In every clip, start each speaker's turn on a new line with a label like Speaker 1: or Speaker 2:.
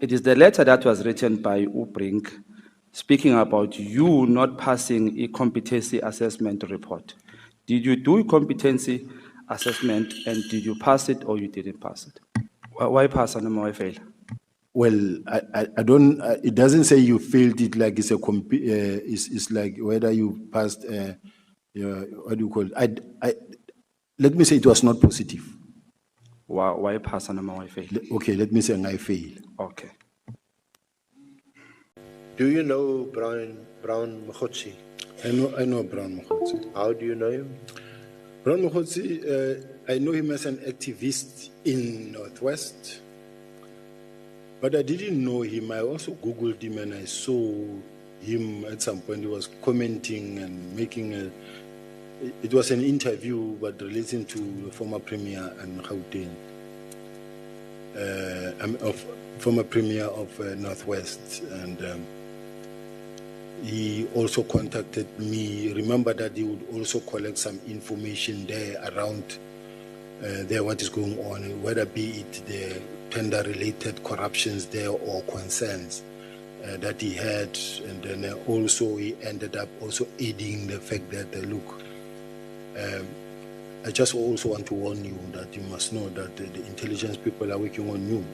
Speaker 1: It is the letter that was written by Ubrink speaking about you not passing a competency assessment report. Did you do a competency assessment and did you pass it or you didn't pass it? Why pass and why fail?
Speaker 2: Well, I don't. It doesn't say you failed it like it's a it's like whether you passed. What do you call it? Let me say it was not positive.
Speaker 1: Why pass and why fail?
Speaker 2: Okay, let me say I fail.
Speaker 1: Okay.
Speaker 3: Do you know Brown Mogotsi?
Speaker 2: I know Brown Mogotsi.
Speaker 3: How do you know him?
Speaker 2: Brown Mogotsi, I know him as an activist in Northwest, but I didn't know him. I also Googled him and I saw him at some point. He was commenting and making it was an interview, but relating to the former premier and Gauteng, former premier of Northwest, and he also contacted me. Remember that he would also collect some information there around there, what is going on, whether be it the tender-related corruptions there or concerns that he had, and then also he ended up also aiding the fact that look. I just also want to warn you that you must know that the intelligence people are working on you.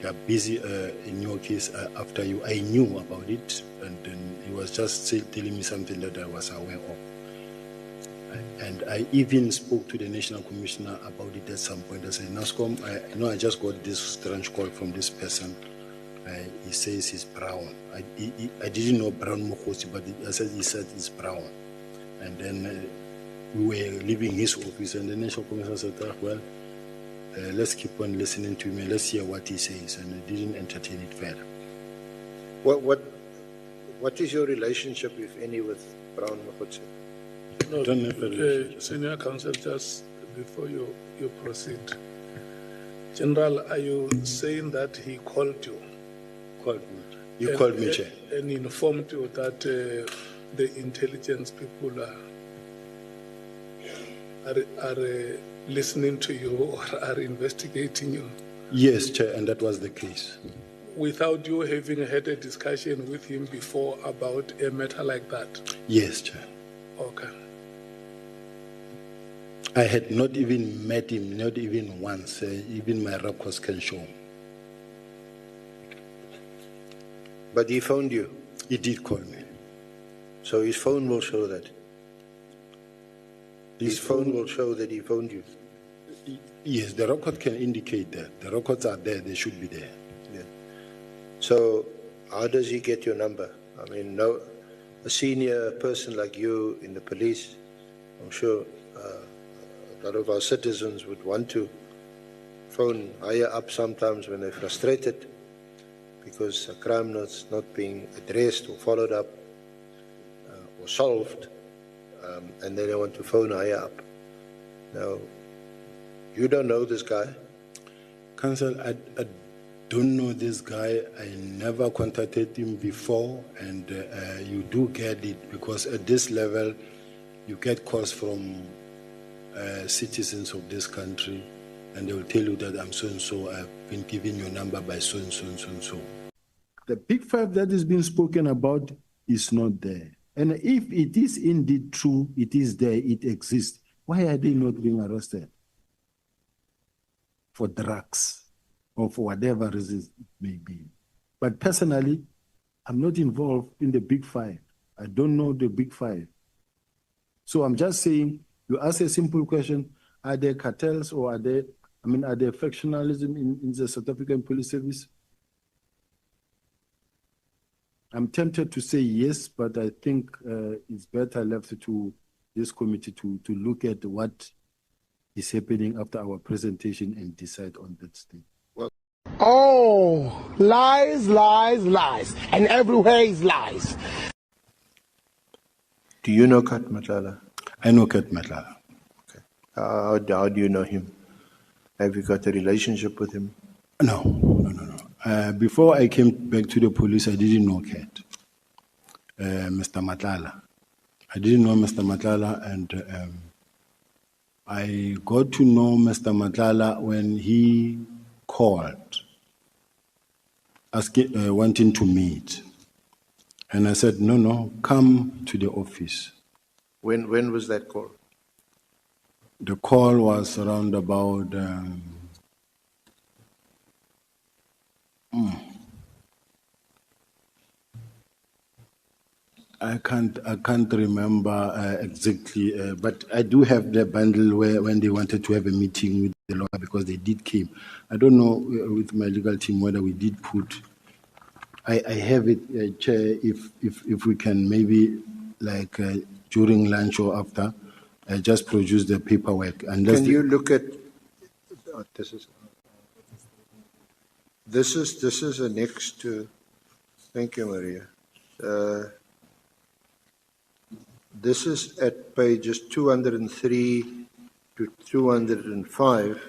Speaker 2: They are busy in your case after you. I knew about it, and then he was just telling me something that I was aware of. And I even spoke to the National Commissioner about it at some point. I said, NASCOM, I know I just got this strange call from this person. He says he's Brown. I didn't know Brown Mogotsi, but he said he's Brown. And then we were leaving his office, and the National Commissioner said, well, let's keep on listening to him and let's hear what he says, and I didn't entertain it further.
Speaker 3: What is your relationship, if any, with Brown Mogotsi?
Speaker 4: No, Senior Counsel, just before you proceed, General, are you saying that he called you?
Speaker 2: Called me. You called me, Chair.
Speaker 4: And informed you that the intelligence people are listening to you or are investigating you?
Speaker 2: Yes, Chair, and that was the case.
Speaker 4: Without you having had a discussion with him before about a matter like that?
Speaker 2: Yes, Chair.
Speaker 4: Okay.
Speaker 2: I had not even met him, not even once. Even my records can show.
Speaker 3: But he phoned you?
Speaker 2: He did call me.
Speaker 3: So his phone will show that? His phone will show that he phoned you?
Speaker 2: Yes, the record can indicate that. The records are there, they should be there.
Speaker 3: Yeah. So how does he get your number? I mean, a senior person like you in the police, I'm sure a lot of our citizens would want to phone higher up sometimes when they're frustrated because a crime that's not being addressed or followed up or solved, and then they want to phone higher up. Now, you don't know this guy?
Speaker 2: Counsel, I don't know this guy. I never contacted him before, and you do get it because at this level, you get calls from citizens of this country, and they will tell you that I'm so-and-so, I've been given your number by so-and-so and so-and-so. The big five that is being spoken about is not there. And if it is indeed true, it is there, it exists, why are they not being arrested? For drugs or for whatever reason it may be. But personally, I'm not involved in the big five. I don't know the big five. So I'm just saying, you ask a simple question, are there cartels or are there factionalism in the South African Police Service? I'm tempted to say yes, but I think it's better left to this committee to look at what is happening after our presentation and decide on that thing.
Speaker 5: Oh, lies, lies, lies. And everywhere is lies.
Speaker 3: Do you know Kat Matlala?
Speaker 2: I know Kat Matlala.
Speaker 3: Okay. How do you know him? Have you got a relationship with him?
Speaker 2: No. Before I came back to the police, I didn't know Kat. Mr. Matlala. I didn't know Mr. Matlala, and I got to know Mr. Matlala when he called asking, wanting to meet. And I said, no, come to the office.
Speaker 3: When was that call?
Speaker 2: The call was around about I can't remember exactly, but I do have the bundle where when they wanted to have a meeting with the lawyer because they did came. I don't know with my legal team whether we did put. I have it, Chair. If we can maybe like during lunch or after, just produce the paperwork. Unless
Speaker 3: Can you look at this is annexed to. Thank you, Maria. This is at pages 203 to 205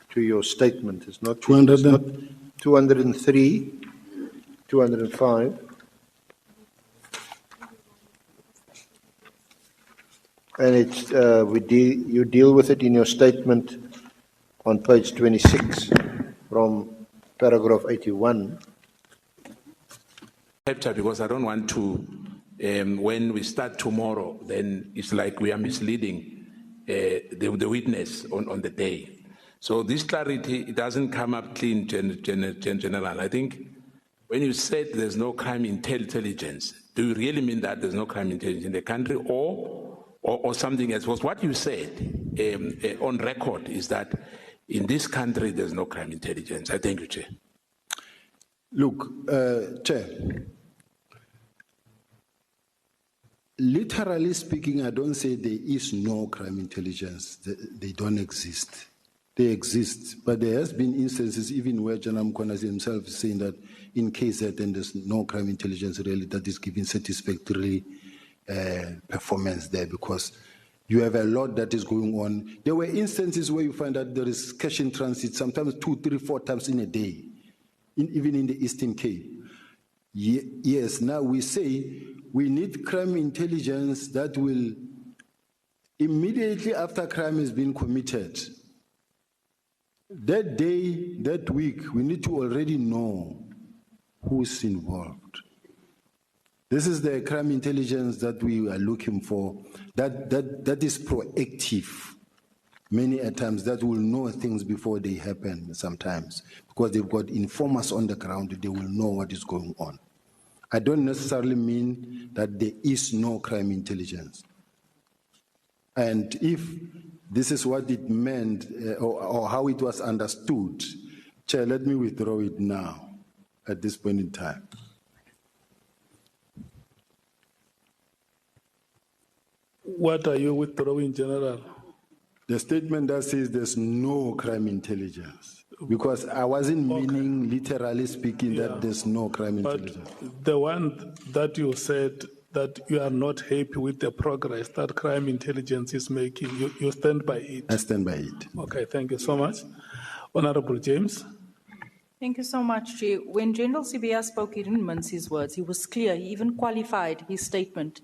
Speaker 3: to your statement. It's not 203, 205. And it's you deal with it in your statement on page 26 from paragraph 81.
Speaker 6: Because I don't want to, when we start tomorrow, then it's like we are misleading the witness on the day. So this clarity, it doesn't come up clean, General. I think when you said there's no crime intelligence, do you really mean that there's no crime intelligence in the country or something else? Because what you said on record is that in this country, there's no crime intelligence. I thank you, Chair.
Speaker 2: Look, Chair, literally speaking, I don't say there is no crime intelligence. They don't exist. They exist, but there has been instances even where General Mkhwanazi himself is saying that in case that then there's no crime intelligence really that is giving satisfactory performance there because you have a lot that is going on. There were instances where you find that there is cash in transit, sometimes 2, 3, 4 times in a day, even in the Eastern Cape. Yes, now we say we need crime intelligence that will immediately after crime has been committed. That day, that week, we need to already know who's involved. This is the crime intelligence that we are looking for, that is proactive. Many a times that will know things before they happen sometimes, because they've got informers on the ground, they will know what is going on. I don't necessarily mean that there is no crime intelligence. And if this is what it meant or how it was understood, Chair, let me withdraw it now at this point in time.
Speaker 4: What are you withdrawing, General?
Speaker 2: The statement that says there's no crime intelligence, because I wasn't meaning literally speaking that there's no crime intelligence.
Speaker 4: The one that you said that you are not happy with the progress that crime intelligence is making, you stand by it?
Speaker 2: I stand by it.
Speaker 4: Okay, thank you so much. Honorable James.
Speaker 7: Thank you so much, Chair. When General Sibiya spoke, he didn't mince his words. He was clear. He even qualified his statement.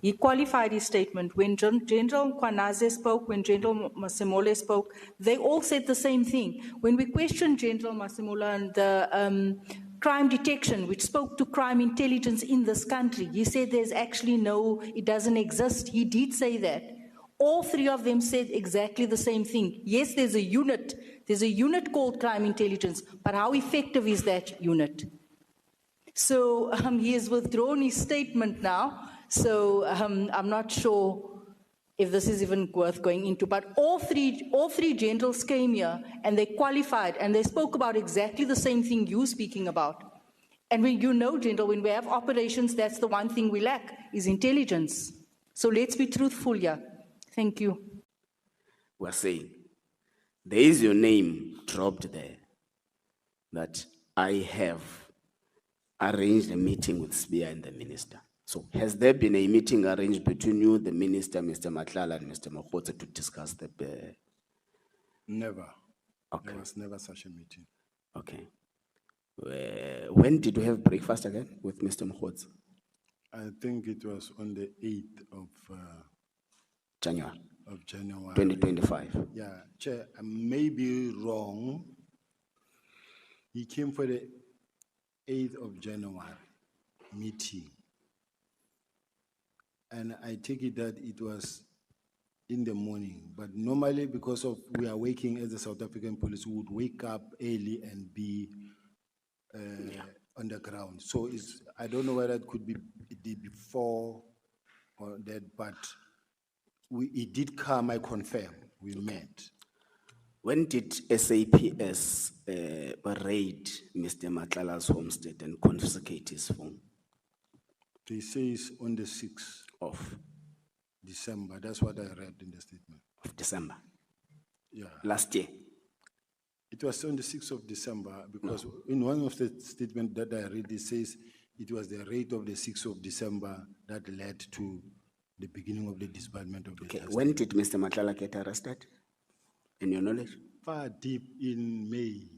Speaker 7: He qualified his statement. When General Mkhwanazi spoke, when General Masemola spoke, they all said the same thing. When we questioned General Masemola and the crime detection, which spoke to crime intelligence in this country, he said there's actually no, it doesn't exist. He did say that. All three of them said exactly the same thing. Yes, there's a unit called crime intelligence, but how effective is that unit? So he has withdrawn his statement now, so I'm not sure if this is even worth going into, but all three generals came here and they qualified and they spoke about exactly the same thing you're speaking about. And when you know, General, when we have operations, that's the one thing we lack, is intelligence. So let's be truthful here. Thank you.
Speaker 8: We're saying, there is your name dropped there, that I have arranged a meeting with Sibiya and the minister. So has there been a meeting arranged between you, the minister, Mr. Matlala, and Mr. Mogotsi to discuss the...
Speaker 2: Never.
Speaker 8: Okay.
Speaker 2: There was never such a meeting.
Speaker 8: Okay. When did you have breakfast again with Mr. Mogotsi?
Speaker 2: I think it was on the 8th of
Speaker 8: January.
Speaker 2: Of January
Speaker 8: 2025.
Speaker 2: Yeah, Chair, I may be wrong. He came for the 8th of January meeting. And I take it that it was in the morning, but normally because of we are working as the South African police, we would wake up early and be on the ground. So I don't know whether it could be the day before or that, but it did come, I confirm, we met.
Speaker 8: When did SAPS raid Mr. Matlala's homestead and confiscate his phone?
Speaker 2: They say it's on the 6th
Speaker 8: Of
Speaker 2: December. That's what I read in the statement.
Speaker 8: December
Speaker 2: Yeah.
Speaker 8: last year.
Speaker 2: It was on the 6th of December because in one of the statements that I read, it says it was the raid of the 6th of December that led to the beginning of the disbandment of the
Speaker 8: Okay.
Speaker 2: task.
Speaker 8: When did Mr. Matlala get arrested? In your knowledge?
Speaker 2: Far deep in May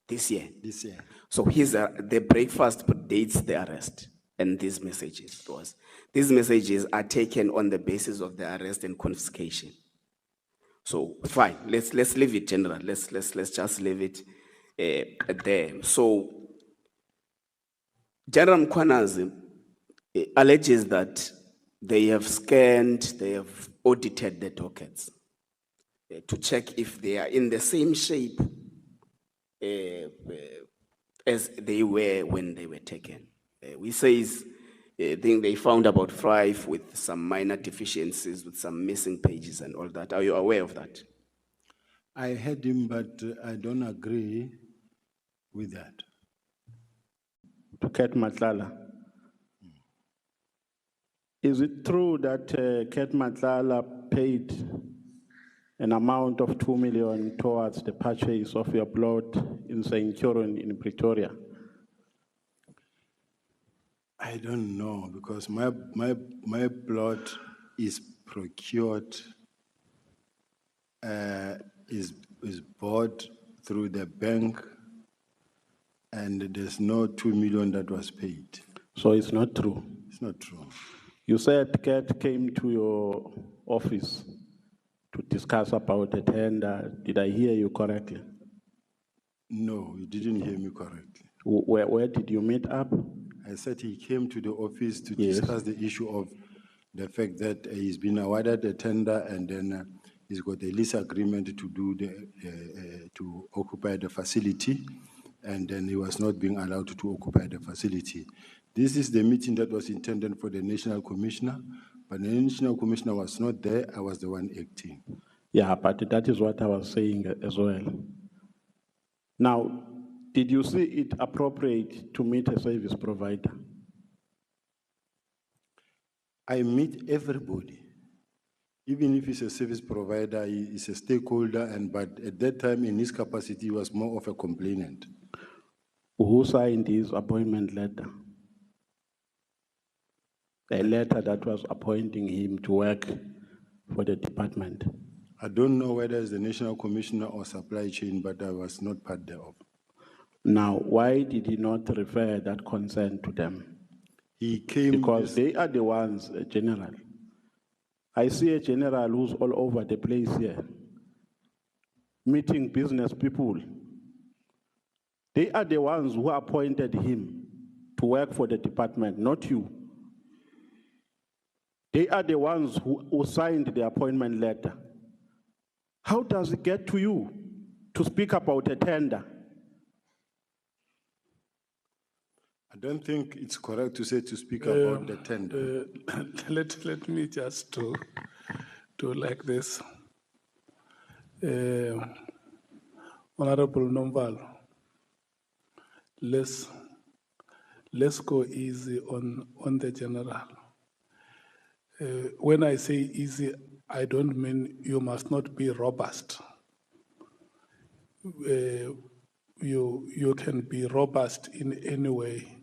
Speaker 8: This year.
Speaker 2: this year.
Speaker 8: So the breakfast dates the arrest and these messages are taken on the basis of the arrest and confiscation. So fine, let's leave it general. Let's just leave it there. So General Mkhwanazi alleges that they have scanned, they have audited the dockets to check if they are in the same shape as they were when they were taken. We say I think they found about 5 with some minor deficiencies, with some missing pages and all that. Are you aware of that?
Speaker 2: I heard him, but I don't agree with that.
Speaker 9: To Ket Matlala. Is it true that Ket Matlala paid an amount of 2 million towards the purchase of your plot in St. Kieran in Pretoria?
Speaker 2: I don't know because my plot is procured, is bought through the bank, and there's no 2 million that was paid.
Speaker 9: So it's not true.
Speaker 2: It's not true.
Speaker 9: You said Ket came to your office to discuss about the tender. Did I hear you correctly?
Speaker 2: No, you didn't hear me correctly.
Speaker 9: Where did you meet up?
Speaker 2: I said he came to the office to
Speaker 9: Yes.
Speaker 2: discuss the issue of the fact that he's been awarded a tender and then he's got a lease agreement to do to occupy the facility, and then he was not being allowed to occupy the facility. This is the meeting that was intended for the National Commissioner, but the National Commissioner was not there. I was the one acting.
Speaker 9: Yeah, but that is what I was saying as well. Now, did you see it appropriate to meet a service provider?
Speaker 2: I meet everybody. Even if he's a service provider, he is a stakeholder, but at that time, in his capacity, he was more of a complainant.
Speaker 9: Who signed his appointment letter? A letter that was appointing him to work for the department.
Speaker 2: I don't know whether it's the National Commissioner or supply chain, but I was not part thereof.
Speaker 9: Now, why did he not refer that concern to them?
Speaker 2: He came
Speaker 9: Because they are the ones, General. I see a general who's all over the place here, meeting business people. They are the ones who appointed him to work for the department, not you. They are the ones who signed the appointment letter. How does it get to you to speak about a tender?
Speaker 2: I don't think it's correct to say to speak about the tender.
Speaker 4: Let me just do like this. Honorable Nombalo, let's go easy on the general. When I say easy, I don't mean you must not be robust. You can be robust in any way.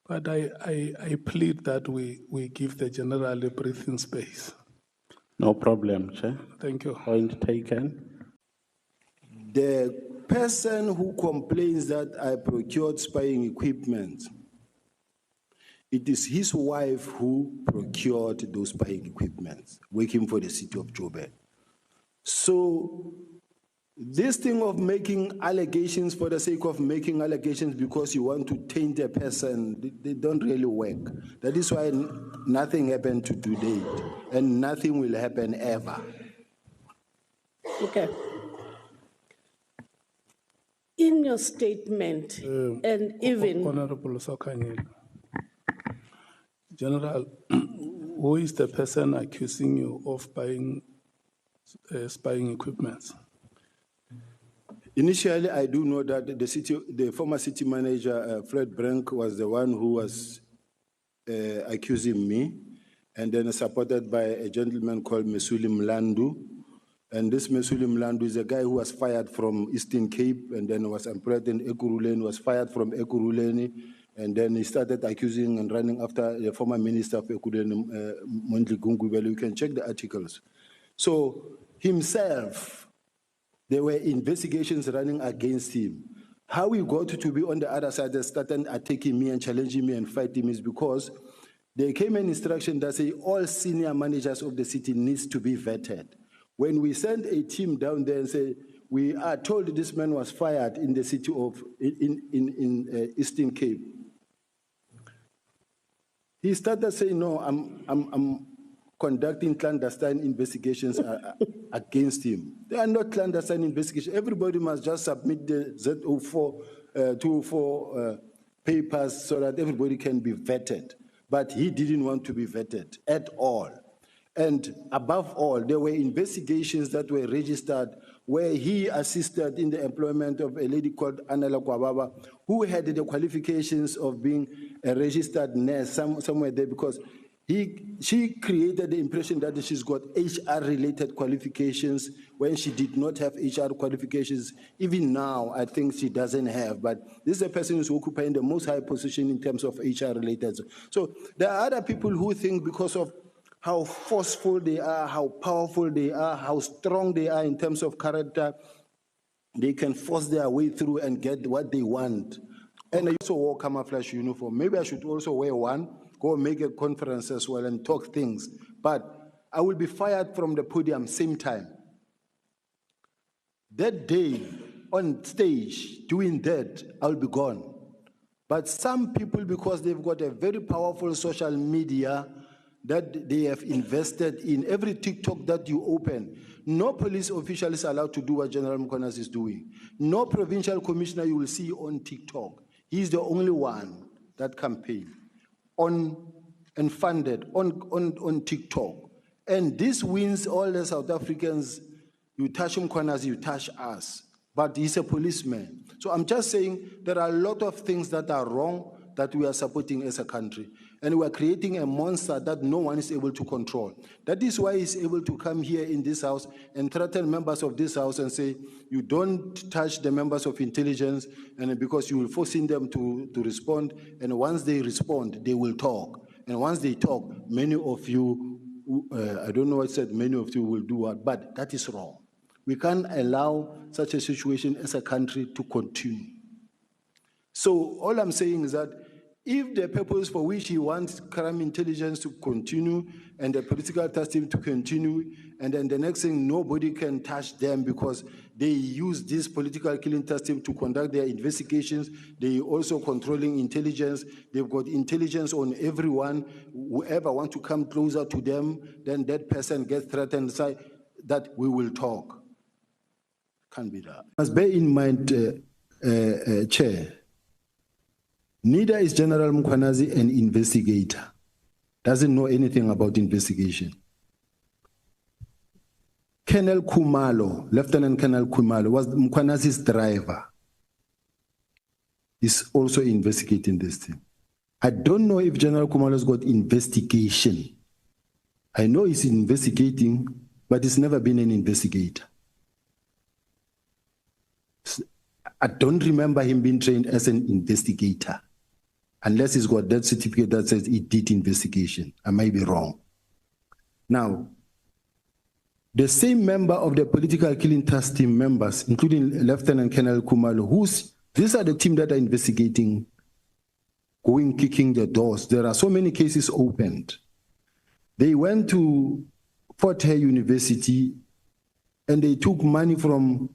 Speaker 4: But I plead that we give the general a breathing space.
Speaker 9: No problem, Chair.
Speaker 4: Thank you.
Speaker 9: Point taken.
Speaker 2: The person who complains that I procured spying equipment, it is his wife who procured those spying equipment, working for the city of Joburg. So
Speaker 10: This thing of making allegations for the sake of making allegations because you want to taint a person, they don't really work. That is why nothing happened to today, and nothing will happen ever.
Speaker 11: Okay. In your statement, and even...
Speaker 4: Honorable Sokanyile, General, who is the person accusing you of buying spying equipment?
Speaker 10: Initially, I do know that the former city manager, Fred Brink, was the one who was accusing me, and then supported by a gentleman called Mesuli Mlandu. And this Mesuli Mlandu is a guy who was fired from Eastern Cape and then was employed in Ekurhuleni, was fired from Ekurhuleni, and then he started accusing and running after the former minister of Ekurhuleni, Mondli Gungubele. You can check the articles. So himself, there were investigations running against him. How he got to be on the other side and started attacking me and challenging me and fighting me is because there came an instruction that says all senior managers of the city needs to be vetted. When we sent a team down there and say, we are told this man was fired in the city of, in Eastern Cape, he started saying, no, I'm conducting clandestine investigations against him. They are not clandestine investigations. Everybody must just submit the Z04, 204 papers so that everybody can be vetted. But he didn't want to be vetted at all. And above all, there were investigations that were registered where he assisted in the employment of a lady called Anela Kwababa, who had the qualifications of being a registered nurse somewhere there, because she created the impression that she's got HR-related qualifications when she did not have HR qualifications. Even now, I think she doesn't have, but this is a person who's occupying the most high position in terms of HR-related. So there are other people who think because of how forceful they are, how powerful they are, how strong they are in terms of character, they can force their way through and get what they want. And I also wore camouflage uniform. Maybe I should also wear one, go make a conference as well and talk things. But I will be fired from the podium same time. That day, on stage, doing that, I'll be gone. But some people, because they've got a very powerful social media that they have invested in, every TikTok that you open, no police official is allowed to do what General Mkhwanazi is doing. No provincial commissioner you will see on TikTok. He's the only one that campaign and funded on TikTok. And this wins all the South Africans. You touch Mkhwanazi, you touch us. But he's a policeman. So I'm just saying there are a lot of things that are wrong that we are supporting as a country. And we are creating a monster that no one is able to control. That is why he's able to come here in this house and threaten members of this house and say, you don't touch the members of intelligence, and because you will forcing them to respond, and once they respond, they will talk. And once they talk, many of you, I don't know what said, many of you will do what, but that is wrong. We can't allow such a situation as a country to continue. So all I'm saying is that if the purpose for which he wants crime intelligence to continue and the political testing to continue, and then the next thing, nobody can touch them because they use this political killing testing to conduct their investigations. They also controlling intelligence. They've got intelligence on everyone. Whoever wants to come closer to them, then that person gets threatened, say that we will talk. Can't be that. Must bear in mind, Chair, neither is General Mkhwanazi an investigator. Doesn't know anything about investigation. Colonel Khumalo, Lieutenant Colonel Khumalo, was Mkhwanazi's driver. He's also investigating this thing. I don't know if General Khumalo's got investigation. I know he's investigating, but he's never been an investigator. I don't remember him being trained as an investigator, unless he's got that certificate that says he did investigation. I might be wrong. Now, the same member of the political killing task team members, including Lieutenant Colonel Khumalo, these are the team that are investigating, going, kicking the doors. There are so many cases opened. They went to Fort Hare University and they took money from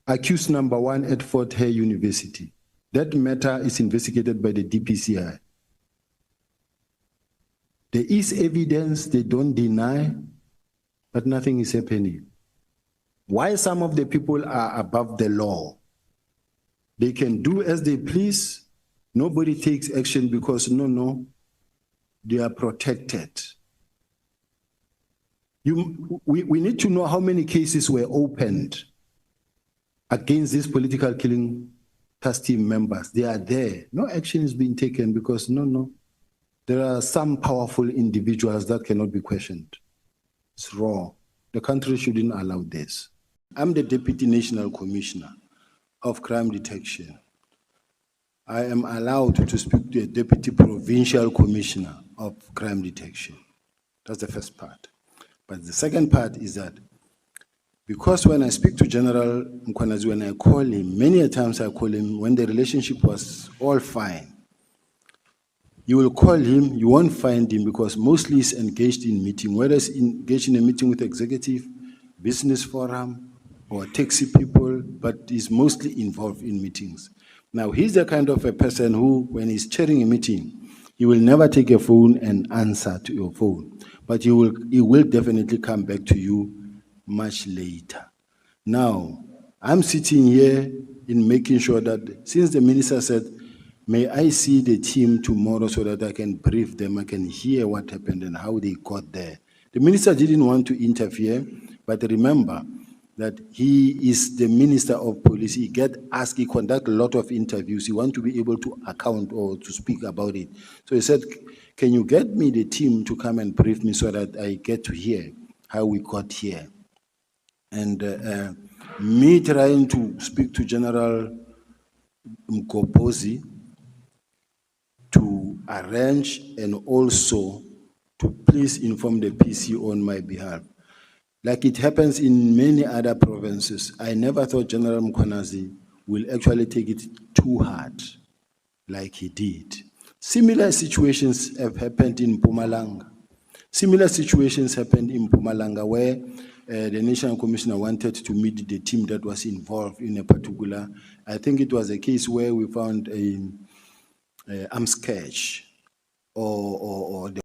Speaker 10: accused number 1 at Fort Hare University. That matter is investigated by the DPCI. There is evidence, they don't deny, but nothing is happening. Why some of the people are above the law? They can do as they please. Nobody takes action because no, they are protected. We need to know how many cases were opened against these political killing task team members. They are there. No action is being taken because no. There are some powerful individuals that cannot be questioned. It's wrong. The country shouldn't allow this. I'm the Deputy National Commissioner of Crime Detection. I am allowed to speak to a Deputy Provincial Commissioner of Crime Detection. That's the first part. But the second part is that because when I speak to General Mkhwanazi, when I call him, many a times I call him when the relationship was all fine. You will call him, you won't find him because mostly he's engaged in meeting, whether he's engaged in a meeting with executive, business forum, or taxi people, but he's mostly involved in meetings. Now, he's the kind of a person who, when he's chairing a meeting, he will never take a phone and answer to your phone, but he will definitely come back to you much later. Now, I'm sitting here in making sure that since the minister said, may I see the team tomorrow so that I can brief them, I can hear what happened and how they got there. The minister didn't want to interfere, but remember that he is the Minister of Police. He conduct a lot of interviews. He wants to be able to account or to speak about it. So he said, can you get me the team to come and brief me so that I get to hear how we got here? And me trying to speak to General Mogotsi to arrange and also to please inform the PC on my behalf. Like it happens in many other provinces, I never thought General Mkhwanazi will actually take it too hard like he did. Similar situations have happened in Mpumalanga. Similar situations happened in Mpumalanga where the National Commissioner wanted to meet the team that was involved in a particular, I think it was a case where we found a arms catch or the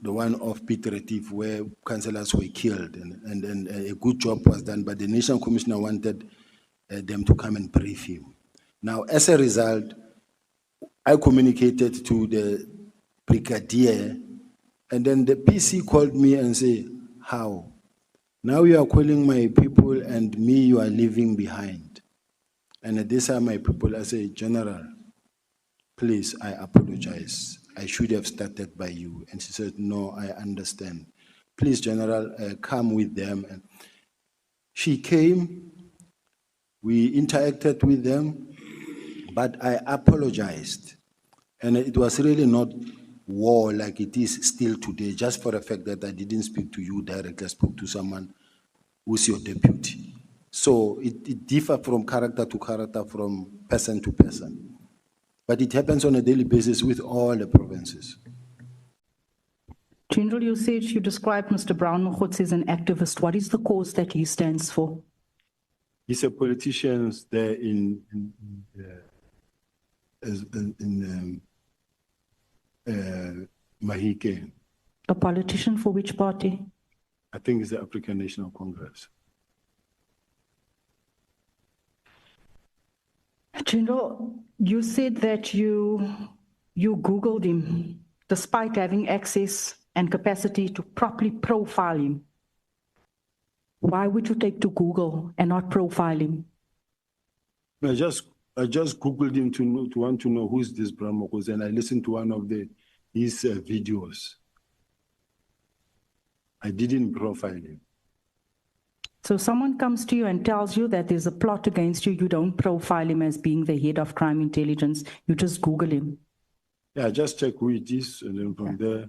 Speaker 10: one of Peter Retief where councillors were killed and a good job was done, but the National Commissioner wanted them to come and brief him. Now, as a result, I communicated to the brigadier, and then the PC called me and said, how? Now you are calling my people and me you are leaving behind. And these are my people. I say, General, please, I apologize. I should have started by you. And she said, no, I understand. Please, General, come with them. And she came, we interacted with them, but I apologized. And it was really not war like it is still today, just for the fact that I didn't speak to you directly, I spoke to someone who's your deputy. So it differs from character to character, from person to person. But it happens on a daily basis with all the provinces.
Speaker 7: General, you said you described Mr. Brown Mogotsi as an activist. What is the cause that he stands for?
Speaker 10: He's a politician there in Mahike.
Speaker 7: A politician for which party?
Speaker 10: I think it's the African National Congress.
Speaker 7: General, you said that you Googled him despite having access and capacity to properly profile him. Why would you take to Google and not profile him?
Speaker 10: I just Googled him to want to know who's this Brown Mogotsi, and I listened to one of his videos. I didn't profile him.
Speaker 7: So someone comes to you and tells you that there's a plot against you, you don't profile him as being the head of crime intelligence, you just Google him.
Speaker 10: Yeah, just check who it is, and then from there.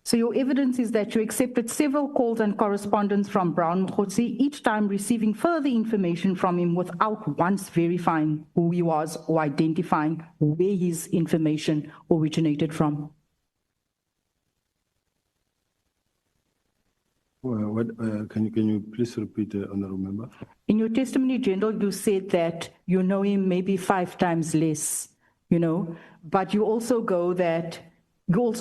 Speaker 7: So your evidence is that you accepted several calls and correspondence from Brown Mogotsi, each time receiving further information from him without once verifying who he was or identifying where his information originated from.
Speaker 2: Can you please repeat, Honorable Member?
Speaker 7: In your testimony, General, you said that you know him maybe 5 times less, but you also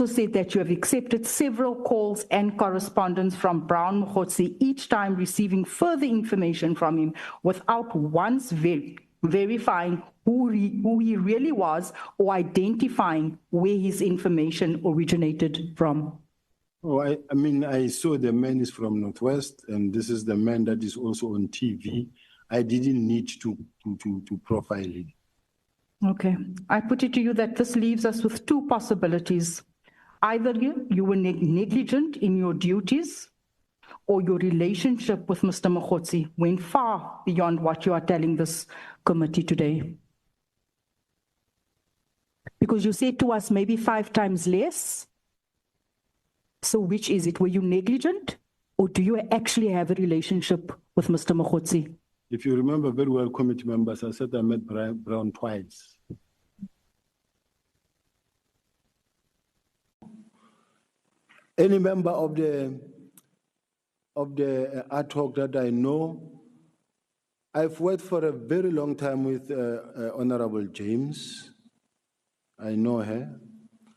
Speaker 7: said that you have accepted several calls and correspondence from Brown Mogotsi, each time receiving further information from him without once verifying who he really was or identifying where his information originated from.
Speaker 2: Oh, I mean, I saw the man is from Northwest, and this is the man that is also on TV. I didn't need to profile him.
Speaker 7: Okay. I put it to you that this leaves us with 2 possibilities. Either you were negligent in your duties, or your relationship with Mr. Mogotsi went far beyond what you are telling this committee today. Because you said to us maybe 5 times less. So which is it? Were you negligent, or do you actually have a relationship with Mr. Mogotsi?
Speaker 2: If you remember very well, committee members, I said I met Brown twice. Any member of the ad hoc that I know, I've worked for a very long time with Honorable James. I know her.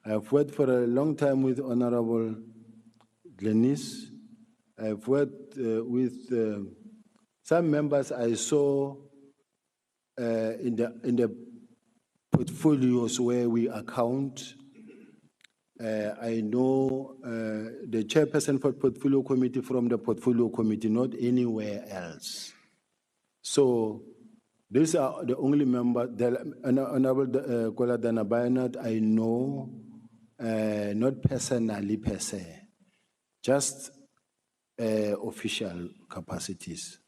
Speaker 2: I've worked for a long time with Honorable Glenis. I've worked with some members I saw in the portfolios where we account. I know the chairperson for portfolio committee from the portfolio committee, not anywhere else. So these are the only members. Honorable Kola Danabayanat, I know, not personally per se, just official capacities.